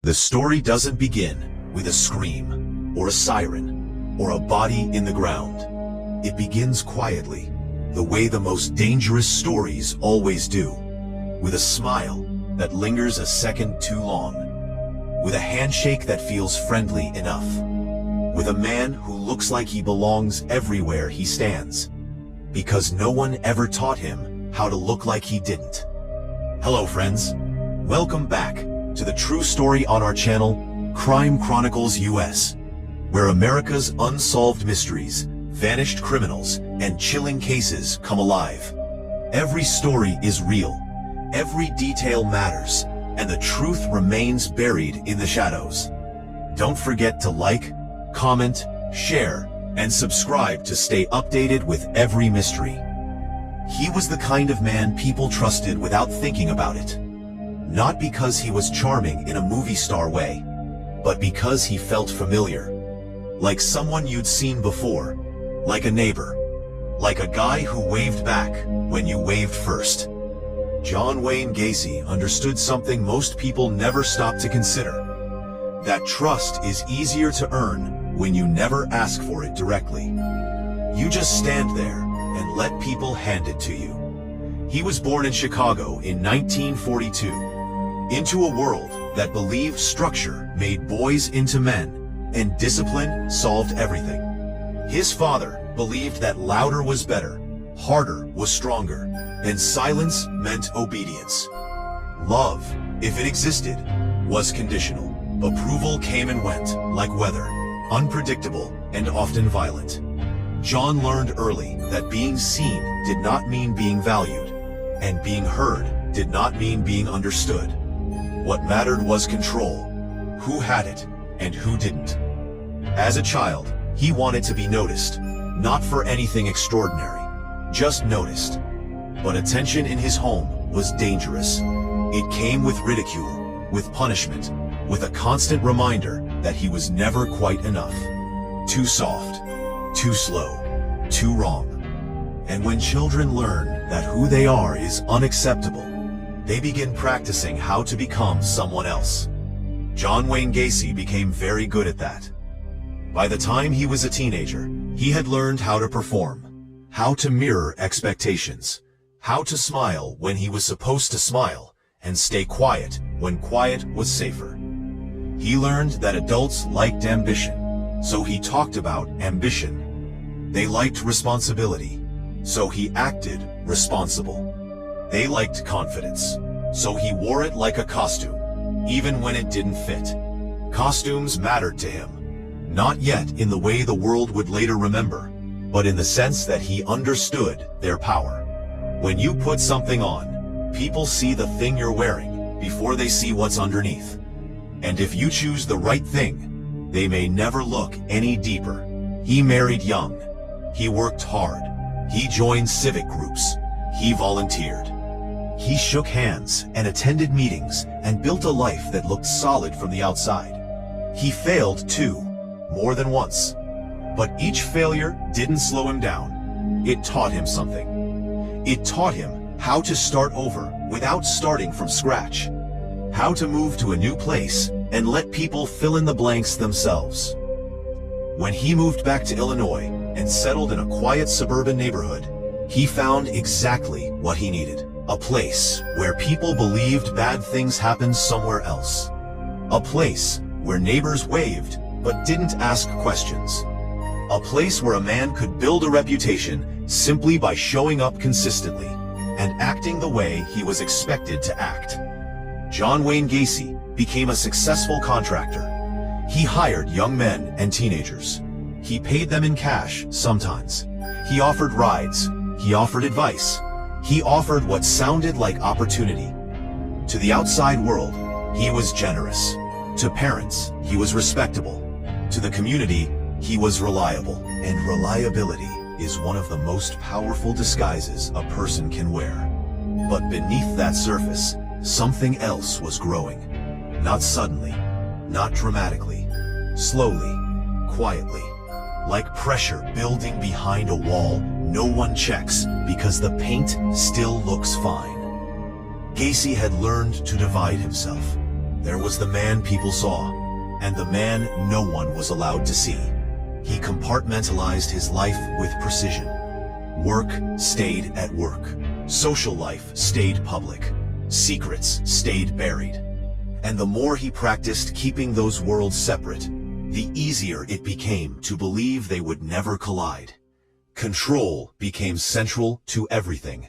The story doesn't begin with a scream, or a siren, or a body in the ground. It begins quietly, the way the most dangerous stories always do, with a smile that lingers a second too long, with a handshake that feels friendly enough, with a man who looks like he belongs everywhere he stands, because no one ever taught him how to look like he didn't. Hello friends, welcome back to the true story on our channel, Crime Chronicles US, where America's unsolved mysteries, vanished criminals, and chilling cases come alive. Every story is real, every detail matters, and the truth remains buried in the shadows. Don't forget to like, comment, share, and subscribe to stay updated with every mystery. He was the kind of man people trusted without thinking about it. Not because he was charming in a movie star way, but because he felt familiar. Like someone you'd seen before, like a neighbor, like a guy who waved back when you waved first. John Wayne Gacy understood something most people never stop to consider. That trust is easier to earn when you never ask for it directly. You just stand there and let people hand it to you. He was born in Chicago in 1942, into a world that believed structure made boys into men, and discipline solved everything. His father believed that louder was better, harder was stronger, and silence meant obedience. Love, if it existed, was conditional. Approval came and went, like weather, unpredictable and often violent. John learned early that being seen did not mean being valued, and being heard did not mean being understood. What mattered was control, who had it and who didn't. As a child, he wanted to be noticed, not for anything extraordinary, just noticed. But attention in his home was dangerous. It came with ridicule, with punishment, with a constant reminder that he was never quite enough. Too soft, too slow, too wrong. And when children learn that who they are is unacceptable, they begin practicing how to become someone else. John Wayne Gacy became very good at that. By the time he was a teenager, he had learned how to perform, how to mirror expectations, how to smile when he was supposed to smile, and stay quiet when quiet was safer. He learned that adults liked ambition, so he talked about ambition. They liked responsibility, so he acted responsible. They liked confidence, so he wore it like a costume, even when it didn't fit. Costumes mattered to him, not yet in the way the world would later remember, but in the sense that he understood their power. When you put something on, people see the thing you're wearing before they see what's underneath. And if you choose the right thing, they may never look any deeper. He married young. He worked hard. He joined civic groups. He volunteered. He shook hands and attended meetings and built a life that looked solid from the outside. He failed too, more than once. But each failure didn't slow him down. It taught him something. It taught him how to start over without starting from scratch. How to move to a new place and let people fill in the blanks themselves. When he moved back to Illinois and settled in a quiet suburban neighborhood, he found exactly what he needed. A place where people believed bad things happened somewhere else. A place where neighbors waved but didn't ask questions. A place where a man could build a reputation simply by showing up consistently and acting the way he was expected to act. John Wayne Gacy became a successful contractor. He hired young men and teenagers. He paid them in cash sometimes. He offered rides. He offered advice. He offered what sounded like opportunity. To the outside world, he was generous. To parents, he was respectable. To the community, he was reliable. And reliability is one of the most powerful disguises a person can wear. But beneath that surface, something else was growing. Not suddenly, not dramatically, slowly, quietly. Like pressure building behind a wall no one checks because the paint still looks fine. Gacy had learned to divide himself. There was the man people saw, and the man no one was allowed to see. He compartmentalized his life with precision. Work stayed at work. Social life stayed public. Secrets stayed buried. And the more he practiced keeping those worlds separate, the easier it became to believe they would never collide. Control became central to everything.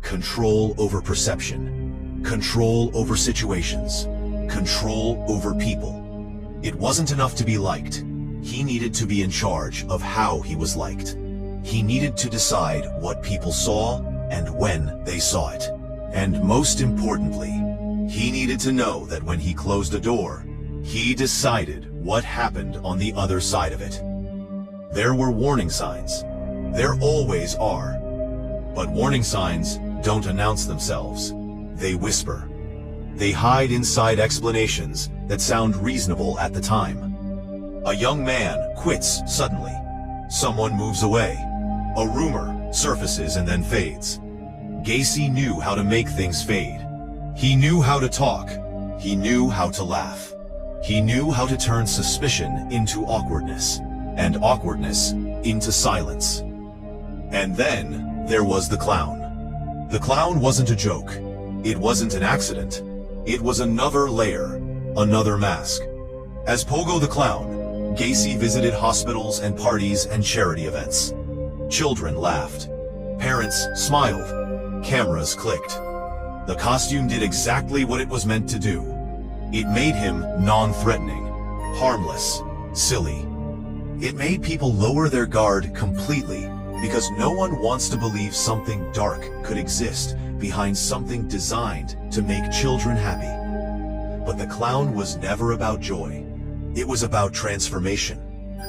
Control over perception. Control over situations. Control over people. It wasn't enough to be liked. He needed to be in charge of how he was liked. He needed to decide what people saw and when they saw it. And most importantly, he needed to know that when he closed a door, he decided what happened on the other side of it. There were warning signs. There always are. But warning signs don't announce themselves. They whisper. They hide inside explanations that sound reasonable at the time. A young man quits suddenly. Someone moves away. A rumor surfaces and then fades. Gacy knew how to make things fade. He knew how to talk. He knew how to laugh. He knew how to turn suspicion into awkwardness, and awkwardness into silence. And then there was the clown. The clown wasn't a joke. It wasn't an accident. It was another layer, another mask. As Pogo the Clown, Gacy visited hospitals and parties and charity events. Children laughed. Parents smiled. Cameras clicked. The costume did exactly what it was meant to do. It made him non-threatening, harmless, silly. It made people lower their guard completely because no one wants to believe something dark could exist behind something designed to make children happy. But the clown was never about joy. It was about transformation,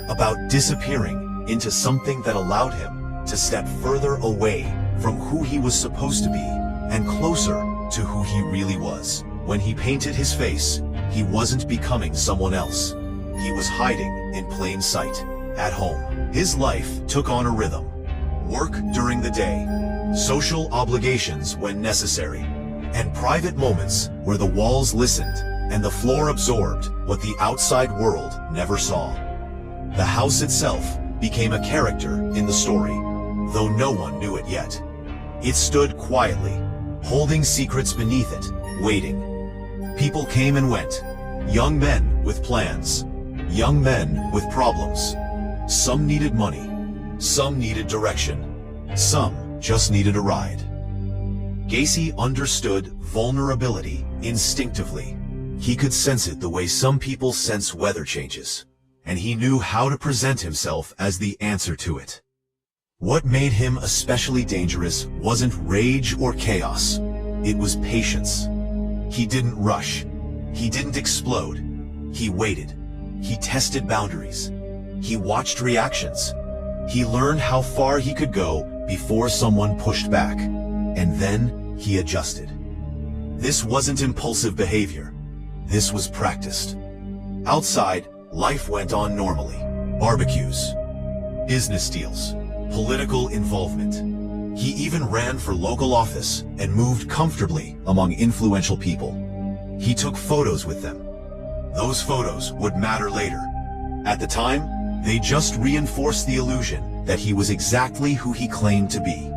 about disappearing into something that allowed him to step further away from who he was supposed to be and closer to who he really was. When he painted his face, he wasn't becoming someone else. He was hiding in plain sight, at home. His life took on a rhythm. Work during the day, social obligations when necessary, and private moments where the walls listened and the floor absorbed what the outside world never saw. The house itself became a character in the story, though no one knew it yet. It stood quietly, holding secrets beneath it, waiting. People came and went, young men with plans, young men with problems. Some needed money, some needed direction, some just needed a ride. Gacy understood vulnerability instinctively. He could sense it the way some people sense weather changes, and he knew how to present himself as the answer to it. What made him especially dangerous wasn't rage or chaos. It was patience. He didn't rush. He didn't explode. He waited. He tested boundaries. He watched reactions. He learned how far he could go before someone pushed back, and then he adjusted. This wasn't impulsive behavior. This was practiced. Outside, life went on normally. Barbecues, business deals, political involvement. He even ran for local office and moved comfortably among influential people. He took photos with them. Those photos would matter later. At the time, they just reinforced the illusion that he was exactly who he claimed to be.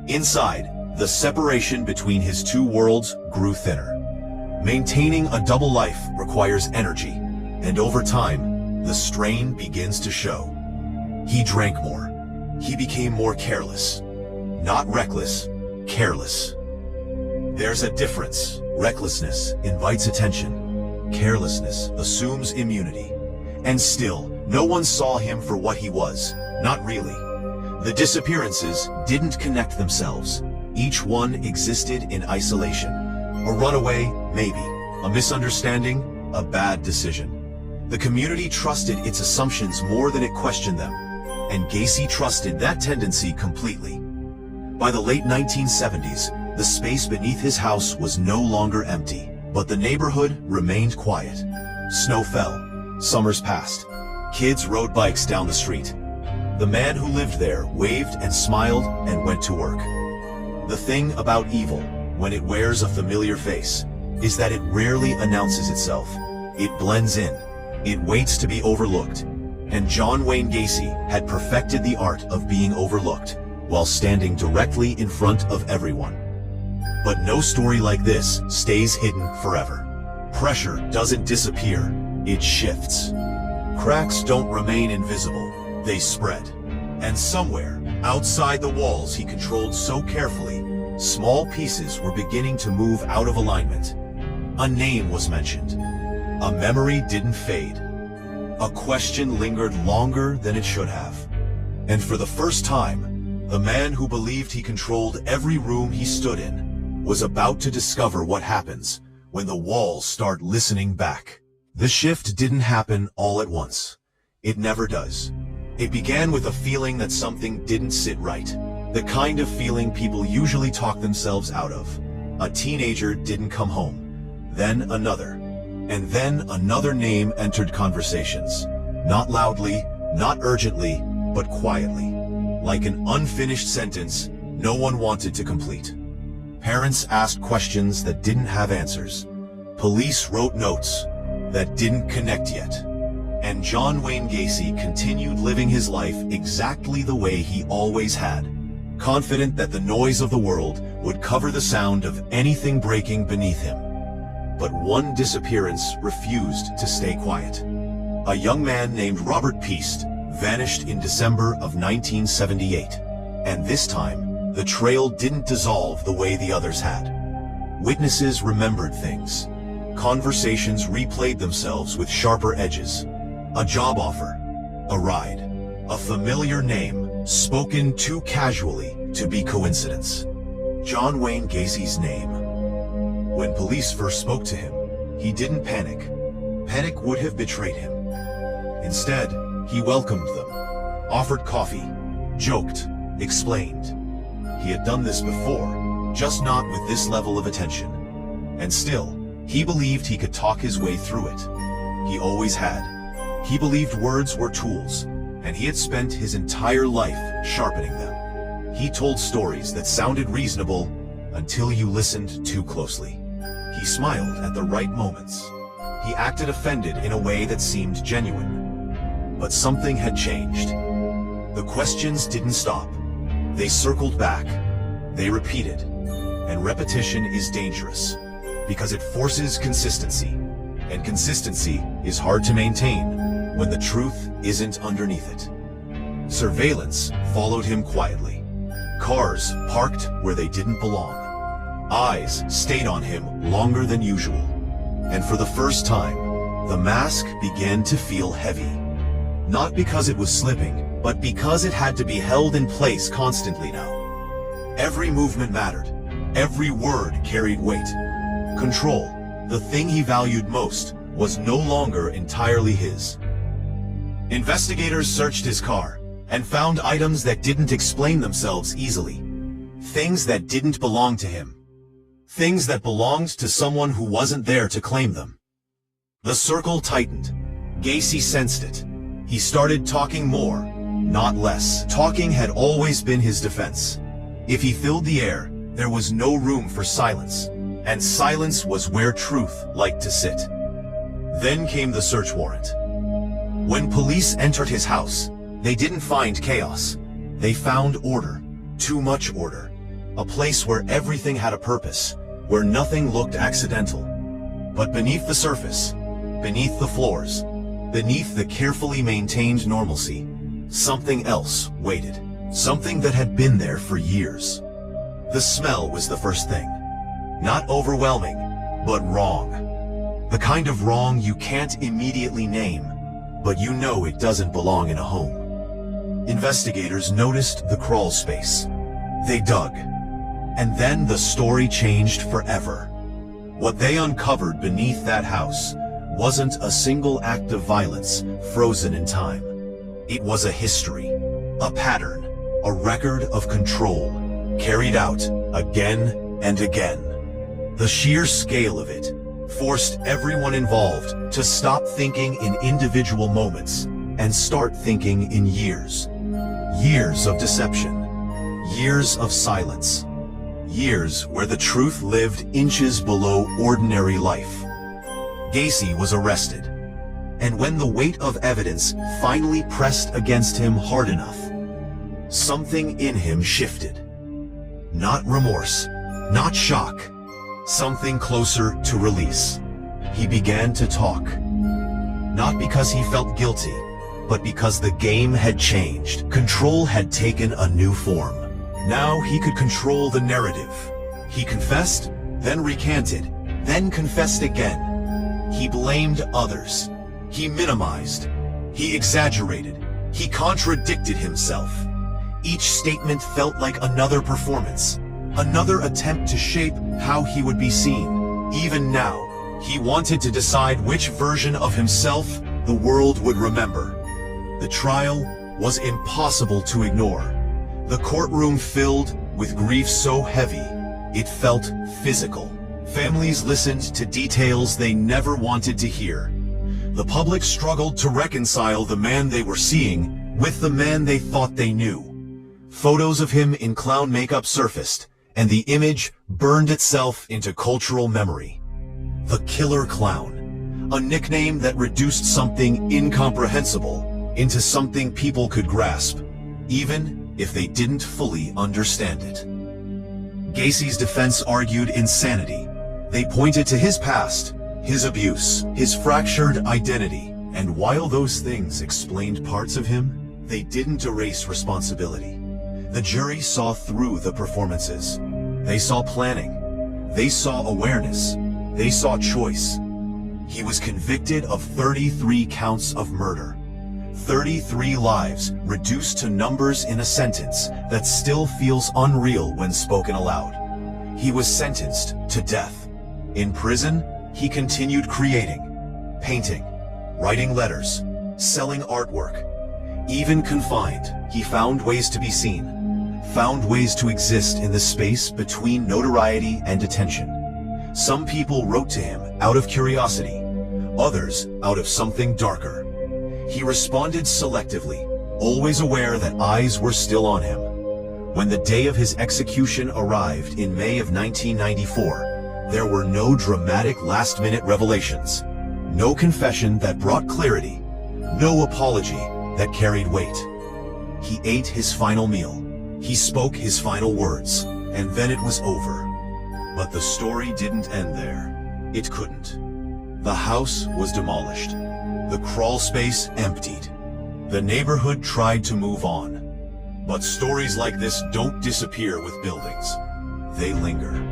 Inside, the separation between his two worlds grew thinner. Maintaining a double life requires energy, and over time, the strain begins to show. He drank more. He became more careless. Not reckless, careless. There's a difference. Recklessness invites attention. Carelessness assumes immunity. And still, no one saw him for what he was. Not really. The disappearances didn't connect themselves. Each one existed in isolation. A runaway, maybe. A misunderstanding, a bad decision. The community trusted its assumptions more than it questioned them. And Gacy trusted that tendency completely. By the late 1970s, the space beneath his house was no longer empty, but the neighborhood remained quiet. Snow fell. Summers passed. Kids rode bikes down the street. The man who lived there waved and smiled and went to work. The thing about evil, when it wears a familiar face, is that it rarely announces itself. It blends in. It waits to be overlooked. And John Wayne Gacy had perfected the art of being overlooked while standing directly in front of everyone. But no story like this stays hidden forever. Pressure doesn't disappear, it shifts. Cracks don't remain invisible, they spread. And somewhere, outside the walls he controlled so carefully, small pieces were beginning to move out of alignment. A name was mentioned. A memory didn't fade. A question lingered longer than it should have. And for the first time, the man who believed he controlled every room he stood in was about to discover what happens when the walls start listening back. The shift didn't happen all at once. It never does. It began with a feeling that something didn't sit right. The kind of feeling people usually talk themselves out of. A teenager didn't come home. Then another. And then another name entered conversations. Not loudly, not urgently, but quietly. Like an unfinished sentence no one wanted to complete. Parents asked questions that didn't have answers. Police wrote notes that didn't connect yet. And John Wayne Gacy continued living his life exactly the way he always had, confident that the noise of the world would cover the sound of anything breaking beneath him. But one disappearance refused to stay quiet. A young man named Robert Peast vanished in December of 1978. And this time, the trail didn't dissolve the way the others had. Witnesses remembered things. Conversations replayed themselves with sharper edges. A job offer, a ride, a familiar name spoken too casually to be coincidence. John Wayne Gacy's name. When police first spoke to him, he didn't panic. Panic would have betrayed him. Instead, he welcomed them, offered coffee, joked, explained. He had done this before, just not with this level of attention. And still, he believed he could talk his way through it. He always had. He believed words were tools, and he had spent his entire life sharpening them. He told stories that sounded reasonable until you listened too closely. He smiled at the right moments. He acted offended in a way that seemed genuine. But something had changed. The questions didn't stop. They circled back. They repeated. And repetition is dangerous, because it forces consistency. And consistency is hard to maintain when the truth isn't underneath it. Surveillance followed him quietly. Cars parked where they didn't belong. Eyes stayed on him longer than usual. And for the first time, the mask began to feel heavy. Not because it was slipping, but because it had to be held in place constantly now. Every movement mattered. Every word carried weight. Control, the thing he valued most, was no longer entirely his. Investigators searched his car and found items that didn't explain themselves easily. Things that didn't belong to him. Things that belonged to someone who wasn't there to claim them. The circle tightened. Gacy sensed it. He started talking more, not less. Talking had always been his defense. If he filled the air, there was no room for silence. And silence was where truth liked to sit. Then came the search warrant. When police entered his house, they didn't find chaos. They found order. Too much order. A place where everything had a purpose, where nothing looked accidental. But beneath the surface, beneath the floors, beneath the carefully maintained normalcy, something else waited. Something that had been there for years. The smell was the first thing. Not overwhelming, but wrong. The kind of wrong you can't immediately name, but you know it doesn't belong in a home. Investigators noticed the crawl space. They dug. And then the story changed forever. What they uncovered beneath that house wasn't a single act of violence frozen in time. It was a history, a pattern, a record of control, carried out again and again. The sheer scale of it forced everyone involved to stop thinking in individual moments and start thinking in years. Years of deception. Years of silence. Years where the truth lived inches below ordinary life. Gacy was arrested, and when the weight of evidence finally pressed against him hard enough, something in him shifted. Not remorse, not shock, something closer to release. He began to talk. Not because he felt guilty, but because the game had changed. Control had taken a new form. Now he could control the narrative. He confessed, then recanted, then confessed again. He blamed others. He minimized. He exaggerated. He contradicted himself. Each statement felt like another performance, another attempt to shape how he would be seen. Even now, he wanted to decide which version of himself the world would remember. The trial was impossible to ignore. The courtroom filled with grief so heavy, it felt physical. Families listened to details they never wanted to hear. The public struggled to reconcile the man they were seeing with the man they thought they knew. Photos of him in clown makeup surfaced, and the image burned itself into cultural memory. The Killer Clown, a nickname that reduced something incomprehensible into something people could grasp, even if they didn't fully understand it. Gacy's defense argued insanity. They pointed to his past, his abuse, his fractured identity, and while those things explained parts of him, they didn't erase responsibility. The jury saw through the performances. They saw planning. They saw awareness. They saw choice. He was convicted of 33 counts of murder. 33 lives reduced to numbers in a sentence that still feels unreal when spoken aloud. He was sentenced to death. In prison, he continued creating, painting, writing letters, selling artwork. Even confined, he found ways to be seen, found ways to exist in the space between notoriety and attention. Some people wrote to him out of curiosity, others out of something darker. He responded selectively, always aware that eyes were still on him. When the day of his execution arrived in May of 1994, there were no dramatic last-minute revelations, no confession that brought clarity, no apology that carried weight. He ate his final meal. He spoke his final words, and then it was over. But the story didn't end there. It couldn't. The house was demolished. The crawl space emptied. The neighborhood tried to move on. But stories like this don't disappear with buildings. They linger.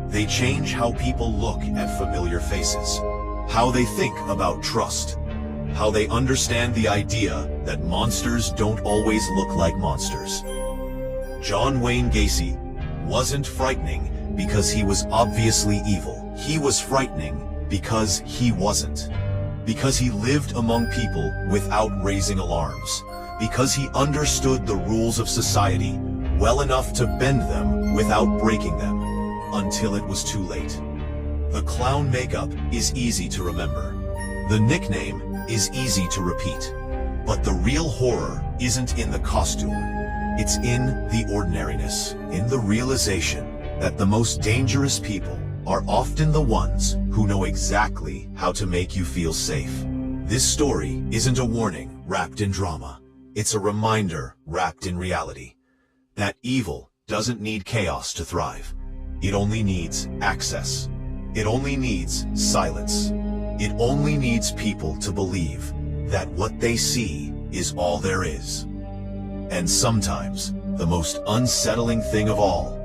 They change how people look at familiar faces, how they think about trust, how they understand the idea that monsters don't always look like monsters. John Wayne Gacy wasn't frightening because he was obviously evil. He was frightening because he wasn't. Because he lived among people without raising alarms. Because he understood the rules of society well enough to bend them without breaking them, until it was too late. The clown makeup is easy to remember. The nickname is easy to repeat. But the real horror isn't in the costume. It's in the ordinariness, in the realization that the most dangerous people are often the ones who know exactly how to make you feel safe. This story isn't a warning wrapped in drama. It's a reminder wrapped in reality. That evil doesn't need chaos to thrive. It only needs access. It only needs silence. It only needs people to believe that what they see is all there is. And sometimes, the most unsettling thing of all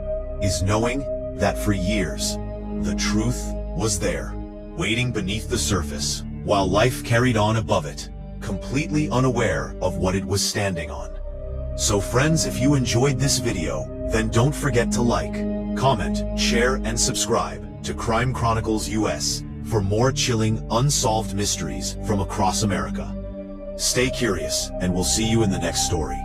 is knowing that for years, the truth was there, waiting beneath the surface, while life carried on above it, completely unaware of what it was standing on. So friends, if you enjoyed this video, then don't forget to like, comment, share, and subscribe to Crime Chronicles US for more chilling, unsolved mysteries from across America. Stay curious, and we'll see you in the next story.